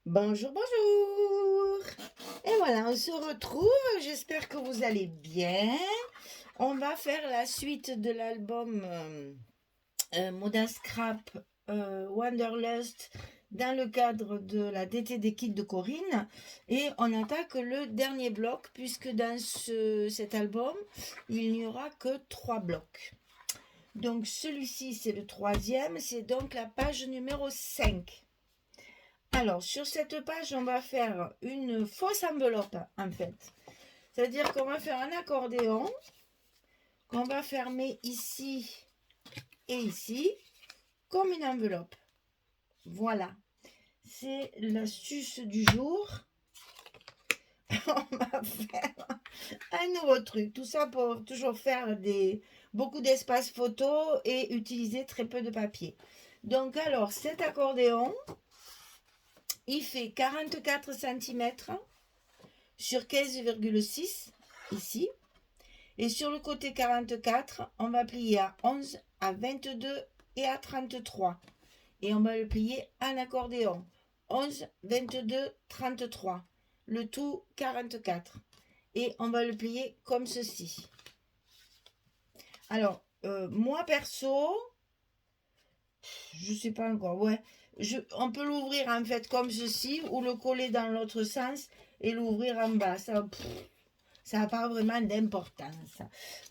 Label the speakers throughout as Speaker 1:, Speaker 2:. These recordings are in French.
Speaker 1: Bonjour, bonjour. Et voilà, on se retrouve. J'espère que vous allez bien. On va faire la suite de l'album Moda Scrap Wanderlust dans le cadre de la DTD Kit de Corinne. Et on attaque le dernier bloc puisque dans cet album, il n'y aura que 3 blocs. Donc celui-ci, c'est le troisième. C'est donc la page numéro 5. Alors, sur cette page, on va faire une fausse enveloppe, en fait. C'est-à-dire qu'on va faire un accordéon qu'on va fermer ici et ici, comme une enveloppe. Voilà. C'est l'astuce du jour. On va faire un nouveau truc. Tout ça pour toujours faire beaucoup d'espace photo et utiliser très peu de papier. Donc, alors, cet accordéon, il fait 44 cm sur 15,6 ici. Et sur le côté 44, on va plier à 11, à 22 et à 33. Et on va le plier en accordéon. 11, 22, 33. Le tout 44. Et on va le plier comme ceci. Alors, moi perso, je sais pas encore, ouais. On peut l'ouvrir en fait comme ceci ou le coller dans l'autre sens et l'ouvrir en bas. Ça n'a pas vraiment d'importance.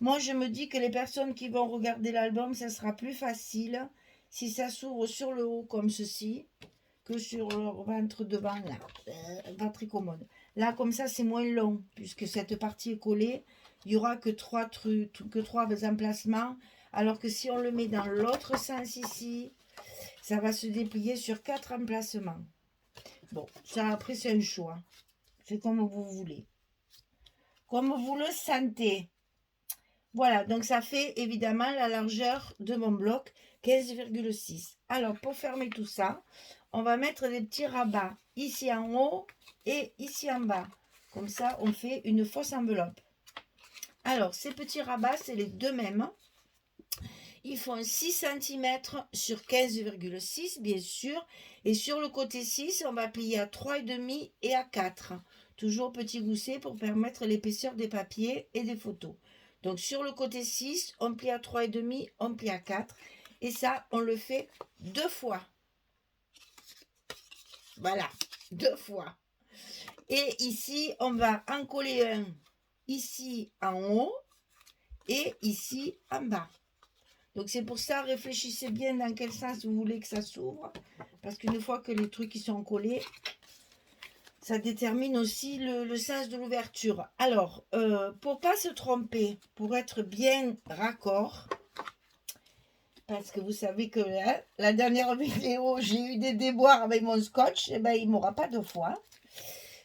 Speaker 1: Moi, je me dis que les personnes qui vont regarder l'album, ça sera plus facile si ça s'ouvre sur le haut comme ceci que sur leur ventre devant là. Pas très commode. Là, comme ça, c'est moins long puisque cette partie est collée. Il n'y aura que 3 trucs, que 3 emplacements. Alors que si on le met dans l'autre sens ici, ça va se déplier sur 4 emplacements. Bon, ça après, c'est un choix. C'est comme vous voulez. Comme vous le sentez. Voilà, donc ça fait évidemment la largeur de mon bloc, 15,6. Alors, pour fermer tout ça, on va mettre des petits rabats ici en haut et ici en bas. Comme ça, on fait une fausse enveloppe. Alors, ces petits rabats, c'est les deux mêmes. Ils font 6 cm sur 15,6, bien sûr. Et sur le côté 6, on va plier à 3,5 et à 4. Toujours petit gousset pour permettre l'épaisseur des papiers et des photos. Donc sur le côté 6, on plie à 3,5, on plie à 4. Et ça, on le fait 2 fois. Voilà, 2 fois. Et ici, on va en coller un ici en haut et ici en bas. Donc c'est pour ça, réfléchissez bien dans quel sens vous voulez que ça s'ouvre. Parce qu'une fois que les trucs ils sont collés, ça détermine aussi le sens de l'ouverture. Alors, pour pas se tromper, pour être bien raccord, parce que vous savez que hein, la dernière vidéo, j'ai eu des déboires avec mon scotch, et ben il ne m'aura pas 2 fois.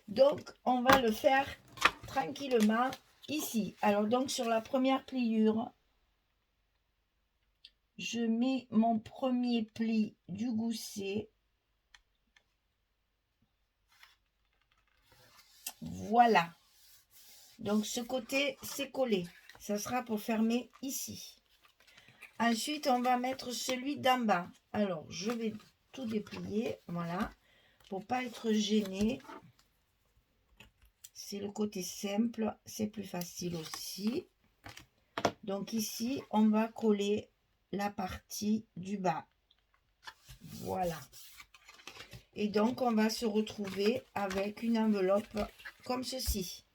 Speaker 1: Donc, on va le faire tranquillement ici. Alors, donc sur la première pliure, je mets mon premier pli du gousset. Voilà. Donc ce côté, c'est collé. Ça sera pour fermer ici. Ensuite, on va mettre celui d'en bas. Alors, je vais tout déplier. Voilà. Pour pas être gêné. C'est le côté simple. C'est plus facile aussi. Donc ici, on va coller la partie du bas. Voilà. Et donc, on va se retrouver avec une enveloppe comme ceci.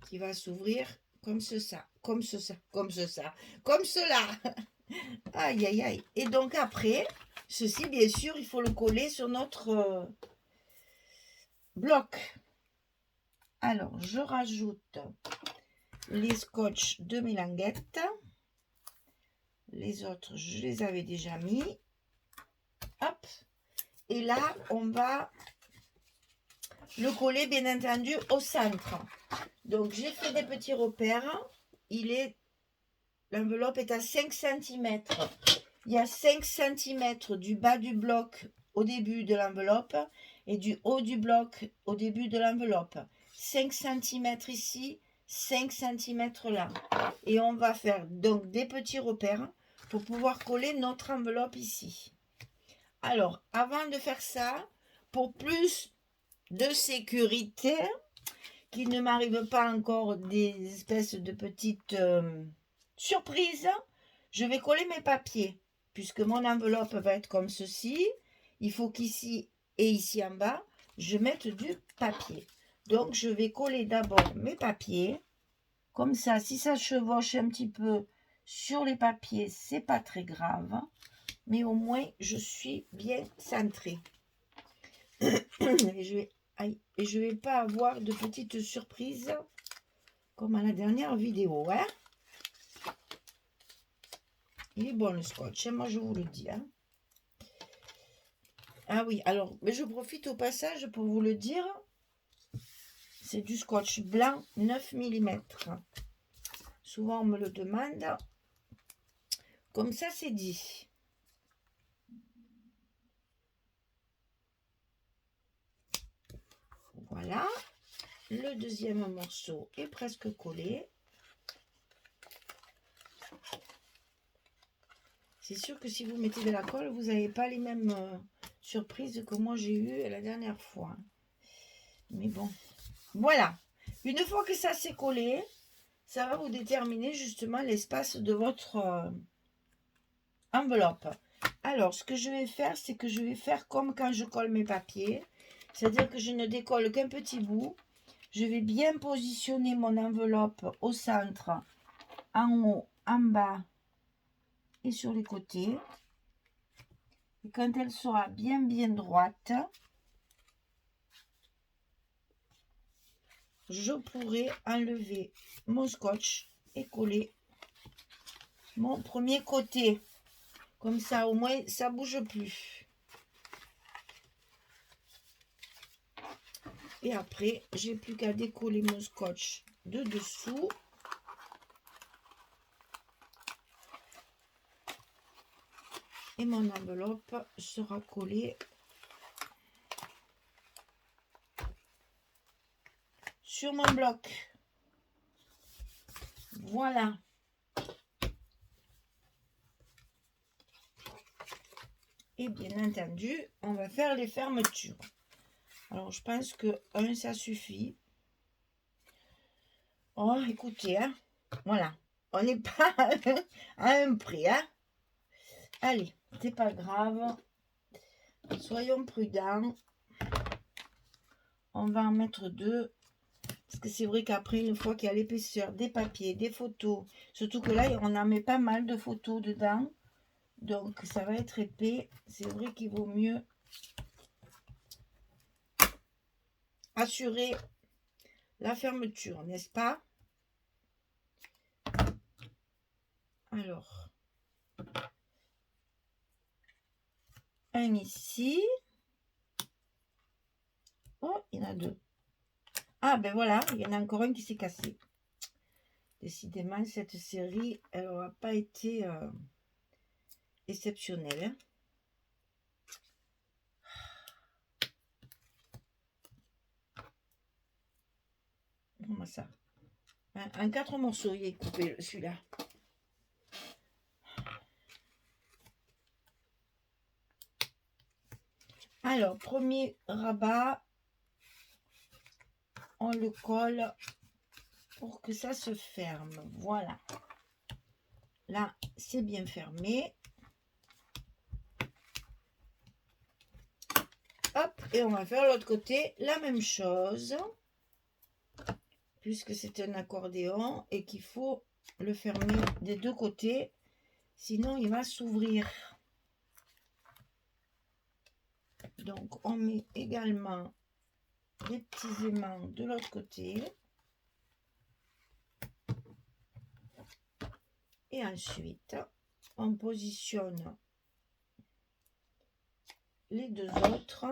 Speaker 1: Qui va s'ouvrir comme cela. Comme cela. Comme cela. Comme cela. Aïe, aïe, aïe. Et donc après, ceci, bien sûr, il faut le coller sur notre bloc. Alors, je rajoute les scotch de mes languettes. Les autres, je les avais déjà mis. Hop. Et là, on va le coller, bien entendu, au centre. Donc, j'ai fait des petits repères. L'enveloppe est à 5 cm. Il y a 5 cm du bas du bloc au début de l'enveloppe et du haut du bloc au début de l'enveloppe. 5 cm ici, 5 cm là. Et on va faire donc des petits repères pour pouvoir coller notre enveloppe ici. Alors, avant de faire ça, pour plus de sécurité, qu'il ne m'arrive pas encore des espèces de petites surprises, je vais coller mes papiers. Puisque mon enveloppe va être comme ceci, il faut qu'ici et ici en bas, je mette du papier. Donc, je vais coller d'abord mes papiers. Comme ça, si ça chevauche un petit peu sur les papiers, c'est pas très grave. Mais au moins, je suis bien centrée. Et je vais pas avoir de petites surprises comme à la dernière vidéo. Hein. Il est bon le scotch, hein, moi je vous le dis. Hein. Ah oui, alors, mais je profite au passage pour vous le dire. C'est du scotch blanc 9 mm. Souvent on me le demande. Comme ça c'est dit. Voilà. Le deuxième morceau est presque collé. C'est sûr que si vous mettez de la colle, vous n'avez pas les mêmes surprises que moi j'ai eues la dernière fois. Mais bon, voilà. Une fois que ça s'est collé, ça va vous déterminer justement l'espace de votre enveloppe. Alors, ce que je vais faire, c'est que je vais faire comme quand je colle mes papiers. C'est-à-dire que je ne décolle qu'un petit bout. Je vais bien positionner mon enveloppe au centre, en haut, en bas et sur les côtés. Et quand elle sera bien droite, je pourrai enlever mon scotch et coller mon premier côté. Comme ça, au moins, ça ne bouge plus. Et après, j'ai plus qu'à décoller mon scotch de dessous. Et mon enveloppe sera collée sur mon bloc. Voilà. Et bien entendu, on va faire les fermetures. Alors, je pense que un, ça suffit. Oh, écoutez, hein. Voilà. On n'est pas à un prix, hein. Allez, c'est pas grave. Soyons prudents. On va en mettre deux. Parce que c'est vrai qu'après, une fois qu'il y a l'épaisseur des papiers, des photos, surtout que là, on en met pas mal de photos dedans. Donc, ça va être épais. C'est vrai qu'il vaut mieux assurer la fermeture, n'est-ce pas? Alors, un ici. Oh, il y en a deux. Ah, ben voilà, il y en a encore un qui s'est cassé. Décidément, cette série, elle n'aura pas été exceptionnelle. Hein. Comment ça? En 4 morceaux, il est coupé celui-là. Alors, premier rabat, on le colle pour que ça se ferme. Voilà. Là, c'est bien fermé. Hop, et on va faire l'autre côté la même chose. Puisque c'est un accordéon et qu'il faut le fermer des deux côtés. Sinon, il va s'ouvrir. Donc, on met également des petits aimants de l'autre côté. Et ensuite, on positionne les deux autres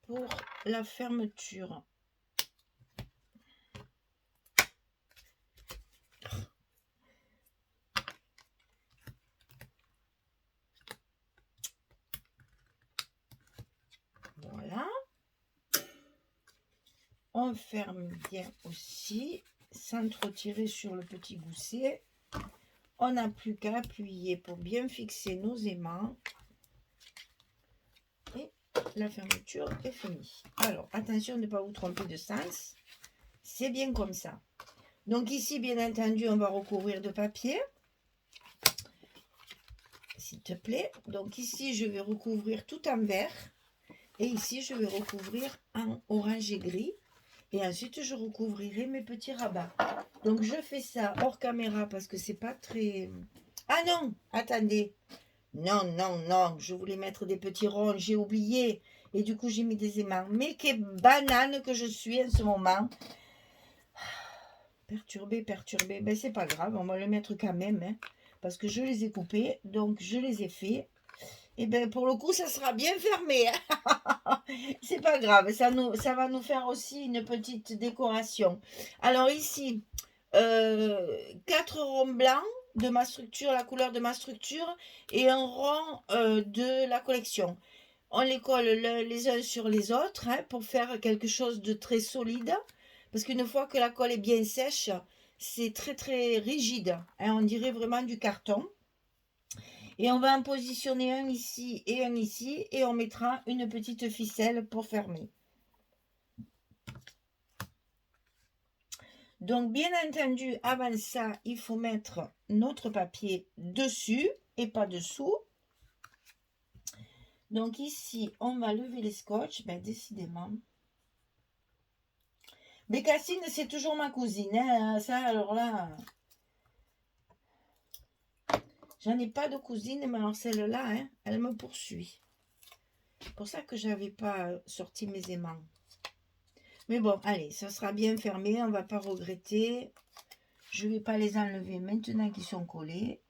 Speaker 1: pour la fermeture. Voilà. On ferme bien aussi, sans trop tirer sur le petit gousset. On n'a plus qu'à appuyer pour bien fixer nos aimants. la fermeture est finie. Alors, attention de ne pas vous tromper de sens. C'est bien comme ça. Donc ici, bien entendu, on va recouvrir de papier. S'il te plaît. Donc ici, je vais recouvrir tout en vert. Et ici, je vais recouvrir en orange et gris. Et ensuite, je recouvrirai mes petits rabats. Donc, je fais ça hors caméra parce que c'est pas très... Ah non, attendez. Non, non, non. Je voulais mettre des petits ronds. J'ai oublié. Et du coup, j'ai mis des aimants. Mais quelle banane que je suis en ce moment. Perturbée, perturbée. Ben, c'est pas grave. On va le mettre quand même. Hein, parce que je les ai coupés. Donc, je les ai faits. Et bien, pour le coup, ça sera bien fermé. Hein. C'est pas grave. Ça va nous faire aussi une petite décoration. Alors ici, 4 ronds blancs de ma structure, la couleur de ma structure, et un rond de la collection. On les colle les uns sur les autres hein, pour faire quelque chose de très solide. Parce qu'une fois que la colle est bien sèche, c'est très très rigide. Hein, on dirait vraiment du carton. Et on va en positionner un ici et un ici. Et on mettra une petite ficelle pour fermer. Donc, bien entendu, avant ça, il faut mettre notre papier dessus et pas dessous. Donc ici, on va lever les scotch. Ben, décidément. Bécassine, c'est toujours ma cousine. Hein. Ça, alors là... J'en ai pas de cousine, mais alors celle-là, hein, elle me poursuit. C'est pour ça que j'avais pas sorti mes aimants. Mais bon, allez, ça sera bien fermé, on va pas regretter. Je vais pas les enlever maintenant qu'ils sont collés.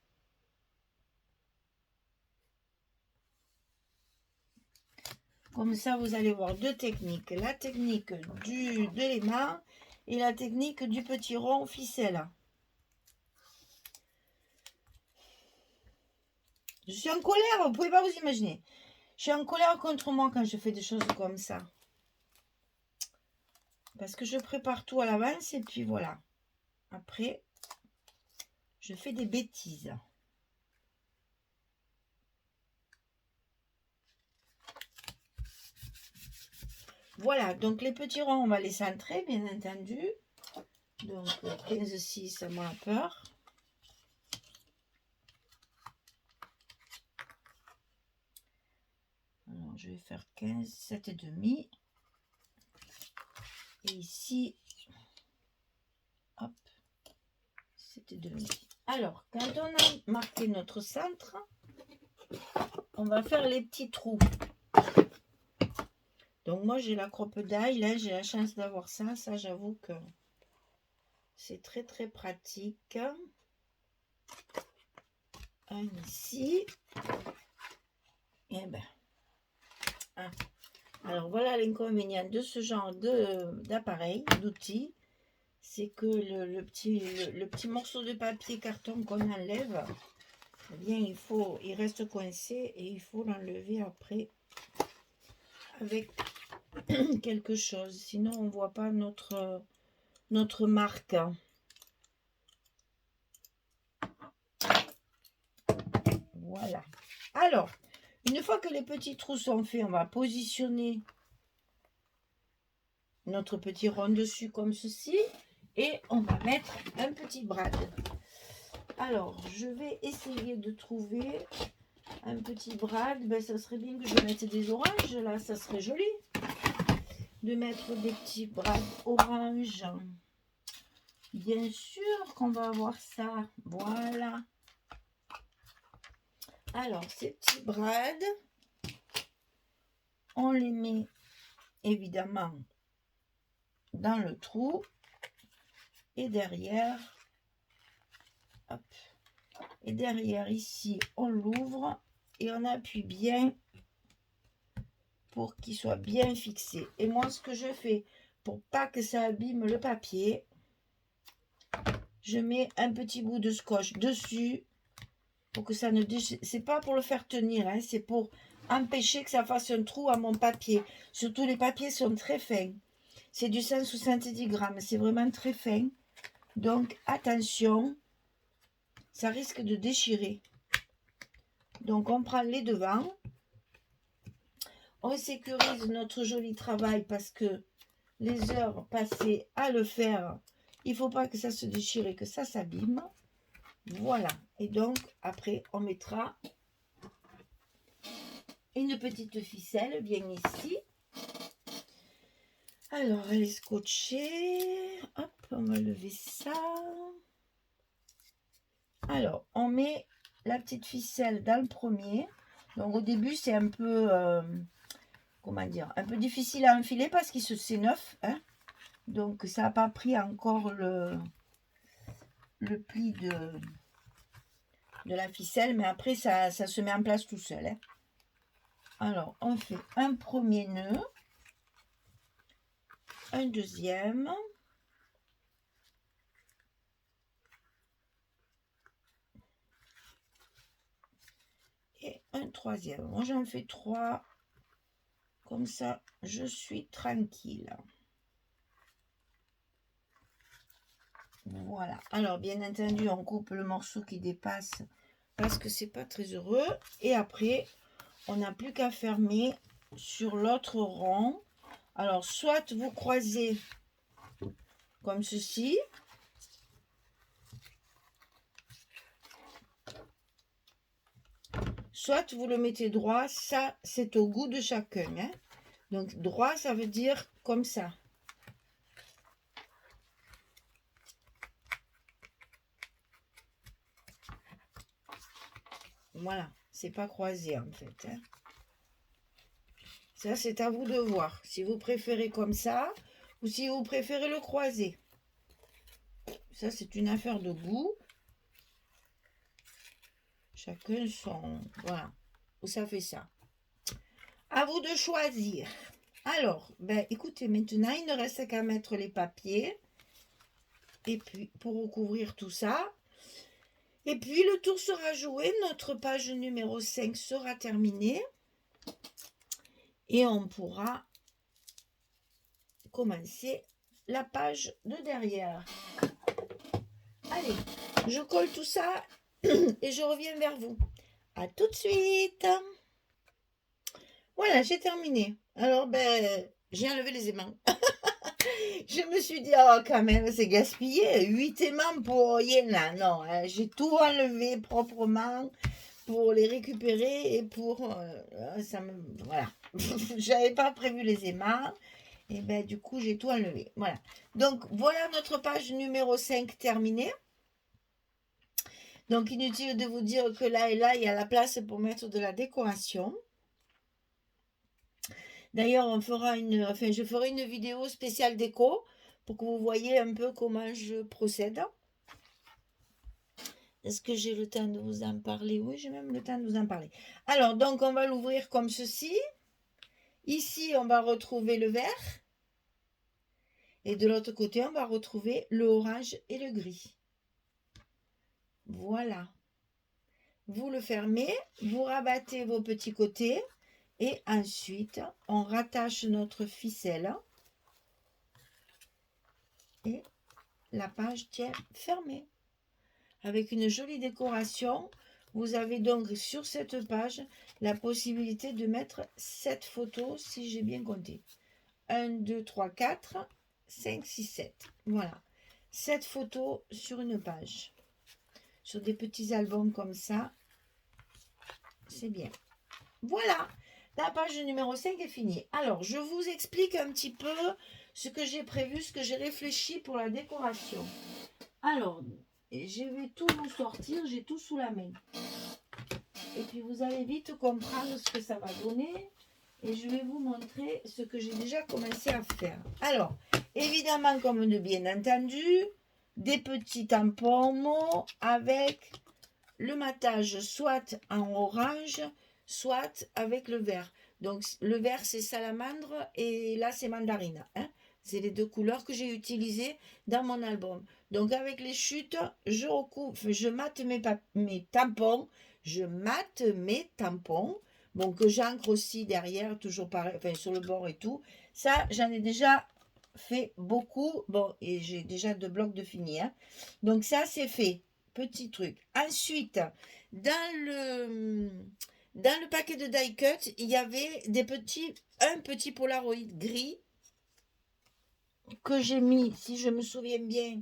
Speaker 1: Comme ça, vous allez voir deux techniques. La technique de l'aimant et la technique du petit rond ficelle. Je suis en colère, vous pouvez pas vous imaginer. Je suis en colère contre moi quand je fais des choses comme ça. Parce que je prépare tout à l'avance et puis voilà. Après, je fais des bêtises. Voilà, donc les petits ronds, on va les centrer, bien entendu. Donc 15-6, ça m'a peur. Alors, je vais faire 15, 7 et demi. Et ici, hop, 7 et demi. Alors, quand on a marqué notre centre, on va faire les petits trous. Donc moi, j'ai la crocodile, là, j'ai la chance d'avoir ça. Ça, j'avoue que c'est très, très pratique. Un ici. Et ben, un. Alors, voilà l'inconvénient de ce genre d'appareil, d'outils. C'est que le petit morceau de papier carton qu'on enlève, eh bien, il reste coincé et il faut l'enlever après avec quelque chose. Sinon, on ne voit pas notre marque. Voilà. Alors, une fois que les petits trous sont faits, on va positionner notre petit rond dessus comme ceci. Et on va mettre un petit brad. Alors, je vais essayer de trouver un petit brad. Ben, ça serait bien que je mette des oranges. Là, ça serait joli. De mettre des petits brads orange. Bien sûr qu'on va avoir ça. Voilà. Alors, ces petits brads, on les met évidemment dans le trou. Et derrière, hop. Et derrière ici, on l'ouvre et on appuie bien pour qu'il soit bien fixé. Et moi, ce que je fais pour pas que ça abîme le papier, je mets un petit bout de scotch dessus pour que ça ne déchire. C'est pas pour le faire tenir, hein, c'est pour empêcher que ça fasse un trou à mon papier. Surtout les papiers sont très fins. C'est du 170 grammes, c'est vraiment très fin. Donc attention, ça risque de déchirer. Donc on prend les devants. on sécurise notre joli travail parce que les heures passées à le faire, il ne faut pas que ça se déchire et que ça s'abîme. Voilà. Et donc, après, on mettra une petite ficelle bien ici. Alors, elle est scotchée. Hop, on va lever ça. Alors, on met la petite ficelle dans le premier. Donc, au début, c'est un peu, comment dire, un peu difficile à enfiler parce que c'est neuf. Hein. Donc, ça n'a pas pris encore le pli de la ficelle. Mais après, ça se met en place tout seul. Hein. Alors, on fait un premier nœud. Un deuxième. Et un troisième. Moi, j'en fais 3. Comme ça, je suis tranquille. Voilà. Alors, bien entendu, on coupe le morceau qui dépasse parce que c'est pas très heureux. Et après, on n'a plus qu'à fermer sur l'autre rond. Alors, soit vous croisez comme ceci. Soit vous le mettez droit. Ça, c'est au goût de chacun. Hein. Donc, droit, ça veut dire comme ça. Voilà, c'est pas croisé en fait. Hein. Ça, c'est à vous de voir. Si vous préférez comme ça ou si vous préférez le croiser. Ça, c'est une affaire de goût. Chacun son... Voilà, où ça fait ça. À vous de choisir. Alors, ben, écoutez, maintenant, il ne reste qu'à mettre les papiers. Et puis, pour recouvrir tout ça. Et puis, le tour sera joué. Notre page numéro 5 sera terminée. Et on pourra commencer la page de derrière. Allez, je colle tout ça et je reviens vers vous. À tout de suite. Voilà, j'ai terminé. Alors, ben, j'ai enlevé les aimants. Je me suis dit, oh, quand même, c'est gaspillé. 8 aimants pour rien. Non, hein, j'ai tout enlevé proprement pour les récupérer et pour... ça me... Voilà. J'avais pas prévu les aimants. Et ben, du coup, j'ai tout enlevé. Voilà. Donc, voilà notre page numéro 5 terminée. Donc, inutile de vous dire que là et là, il y a la place pour mettre de la décoration. D'ailleurs, je ferai une vidéo spéciale déco pour que vous voyez un peu comment je procède. Est-ce que j'ai le temps de vous en parler? Oui, j'ai même le temps de vous en parler. Alors, donc, on va l'ouvrir comme ceci. Ici, on va retrouver le vert. Et de l'autre côté, on va retrouver le orange et le gris. Voilà. Vous le fermez, vous rabattez vos petits côtés. Et ensuite, on rattache notre ficelle et la page tient fermée. Avec une jolie décoration, vous avez donc sur cette page la possibilité de mettre 7 photos si j'ai bien compté. 1, 2, 3, 4, 5, 6, 7. Voilà. 7 photos sur une page. Sur des petits albums comme ça. C'est bien. Voilà. La page numéro 5 est finie. Alors, je vous explique un petit peu ce que j'ai prévu, ce que j'ai réfléchi pour la décoration. Alors, je vais tout vous sortir, j'ai tout sous la main. Et puis, vous allez vite comprendre ce que ça va donner. Et je vais vous montrer ce que j'ai déjà commencé à faire. Alors, évidemment, comme de bien entendu, des petits tampons mots avec le matage soit en orange, soit avec le vert. Donc le vert c'est salamandre et là c'est mandarine. Hein. C'est les deux couleurs que j'ai utilisées dans mon album. Donc avec les chutes, je mate mes tampons. Je mate mes tampons. Bon, que j'encre aussi derrière, toujours pareil, enfin sur le bord et tout. Ça, j'en ai déjà fait beaucoup. Bon, et j'ai déjà 2 blocs de fini. Hein. Donc ça, c'est fait. Petit truc. Ensuite, dans Dans le paquet de die cut, il y avait un petit Polaroid gris que j'ai mis, si je me souviens bien,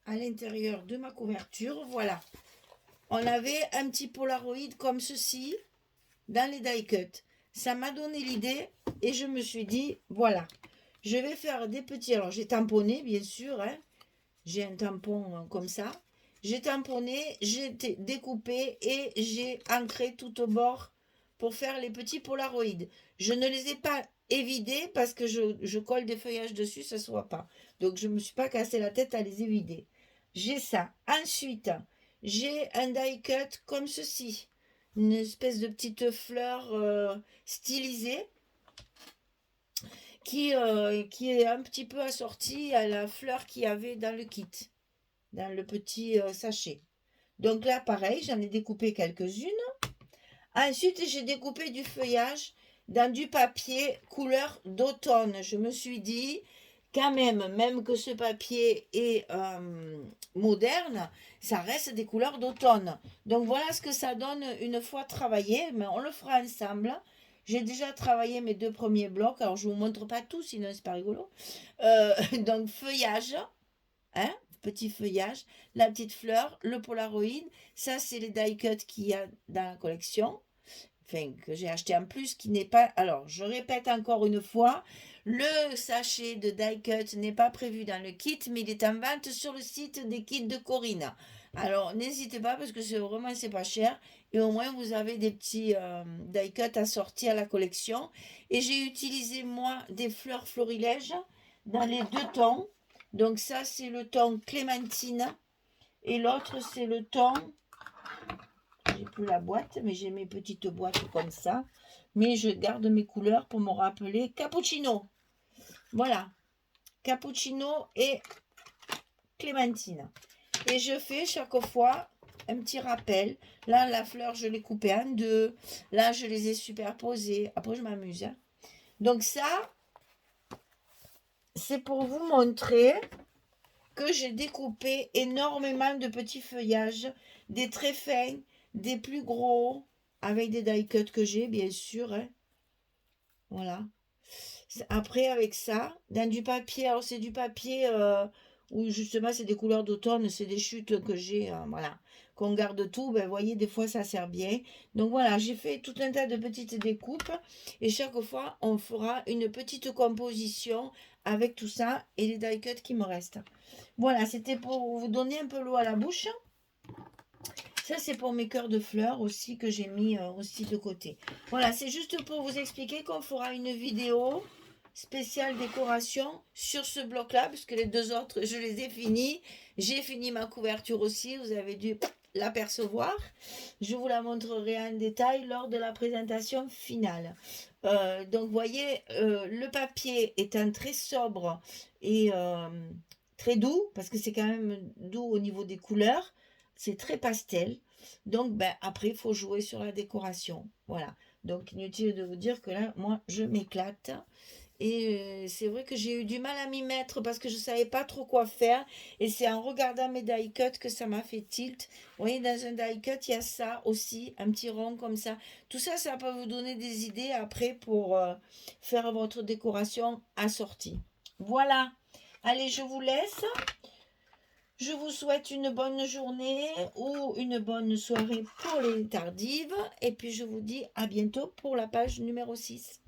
Speaker 1: à l'intérieur de ma couverture. Voilà. On avait un petit Polaroid comme ceci dans les die cut. Ça m'a donné l'idée et je me suis dit, voilà, je vais faire des petits... Alors, j'ai tamponné, bien sûr, hein. J'ai un tampon comme ça. J'ai tamponné, j'ai découpé et j'ai ancré tout au bord pour faire les petits polaroïdes. Je ne les ai pas évidés parce que je colle des feuillages dessus, ça ne se voit pas. Donc je ne me suis pas cassé la tête à les évider. J'ai ça. Ensuite, j'ai un die cut comme ceci. Une espèce de petite fleur stylisée qui est un petit peu assortie à la fleur qu'il y avait dans le kit, dans le petit sachet. Donc là, pareil, j'en ai découpé quelques-unes. Ensuite, j'ai découpé du feuillage dans du papier couleur d'automne. Je me suis dit, quand même que ce papier est moderne, ça reste des couleurs d'automne. Donc voilà ce que ça donne une fois travaillé, mais on le fera ensemble. J'ai déjà travaillé mes 2 premiers blocs, alors je ne vous montre pas tout, sinon c'est pas rigolo. Donc feuillage, hein, petit feuillage, la petite fleur, le Polaroid, ça c'est les die cut qu'il y a dans la collection, enfin que j'ai acheté en plus, qui n'est pas, alors je répète encore une fois, le sachet de die cut n'est pas prévu dans le kit, mais il est en vente sur le site des kits de Corinne. Alors n'hésitez pas parce que c'est pas cher et au moins vous avez des petits die cut assortis à la collection. Et j'ai utilisé moi des fleurs florilèges dans les 2 tons. Donc ça c'est le ton clémentine et l'autre c'est le ton, j'ai plus la boîte mais j'ai mes petites boîtes comme ça, mais je garde mes couleurs pour me rappeler cappuccino. Voilà, cappuccino et clémentine. Et je fais chaque fois un petit rappel. Là la fleur je l'ai coupée en 2, là je les ai superposées, après je m'amuse, hein. Donc ça c'est pour vous montrer que j'ai découpé énormément de petits feuillages, des très fins, des plus gros, avec des die cut que j'ai, bien sûr, hein. Voilà. Après, avec ça, dans du papier, alors c'est du papier où justement c'est des couleurs d'automne, c'est des chutes que j'ai, voilà, qu'on garde tout, ben vous voyez, des fois ça sert bien. Donc voilà, j'ai fait tout un tas de petites découpes et chaque fois on fera une petite composition avec tout ça et les die cut qui me restent. Voilà, c'était pour vous donner un peu l'eau à la bouche. Ça, c'est pour mes cœurs de fleurs aussi que j'ai mis aussi de côté. Voilà, c'est juste pour vous expliquer qu'on fera une vidéo spéciale décoration sur ce bloc-là, puisque les 2 autres, je les ai finis. J'ai fini ma couverture aussi, vous avez dû l'apercevoir. Je vous la montrerai en détail lors de la présentation finale. Donc, vous voyez, le papier étant très sobre et très doux, parce que c'est quand même doux au niveau des couleurs. C'est très pastel. Donc, ben, après, il faut jouer sur la décoration. Voilà. Donc, inutile de vous dire que là, moi, je m'éclate. Et c'est vrai que j'ai eu du mal à m'y mettre parce que je ne savais pas trop quoi faire. Et c'est en regardant mes die cut que ça m'a fait tilt. Vous voyez, dans un die cut, il y a ça aussi, un petit rond comme ça. Tout ça, ça peut vous donner des idées après pour faire votre décoration assortie. Voilà. Allez, je vous laisse. Je vous souhaite une bonne journée ou une bonne soirée pour les tardives. Et puis je vous dis à bientôt pour la page numéro 6.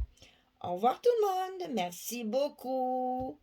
Speaker 1: Au revoir tout le monde. Merci beaucoup.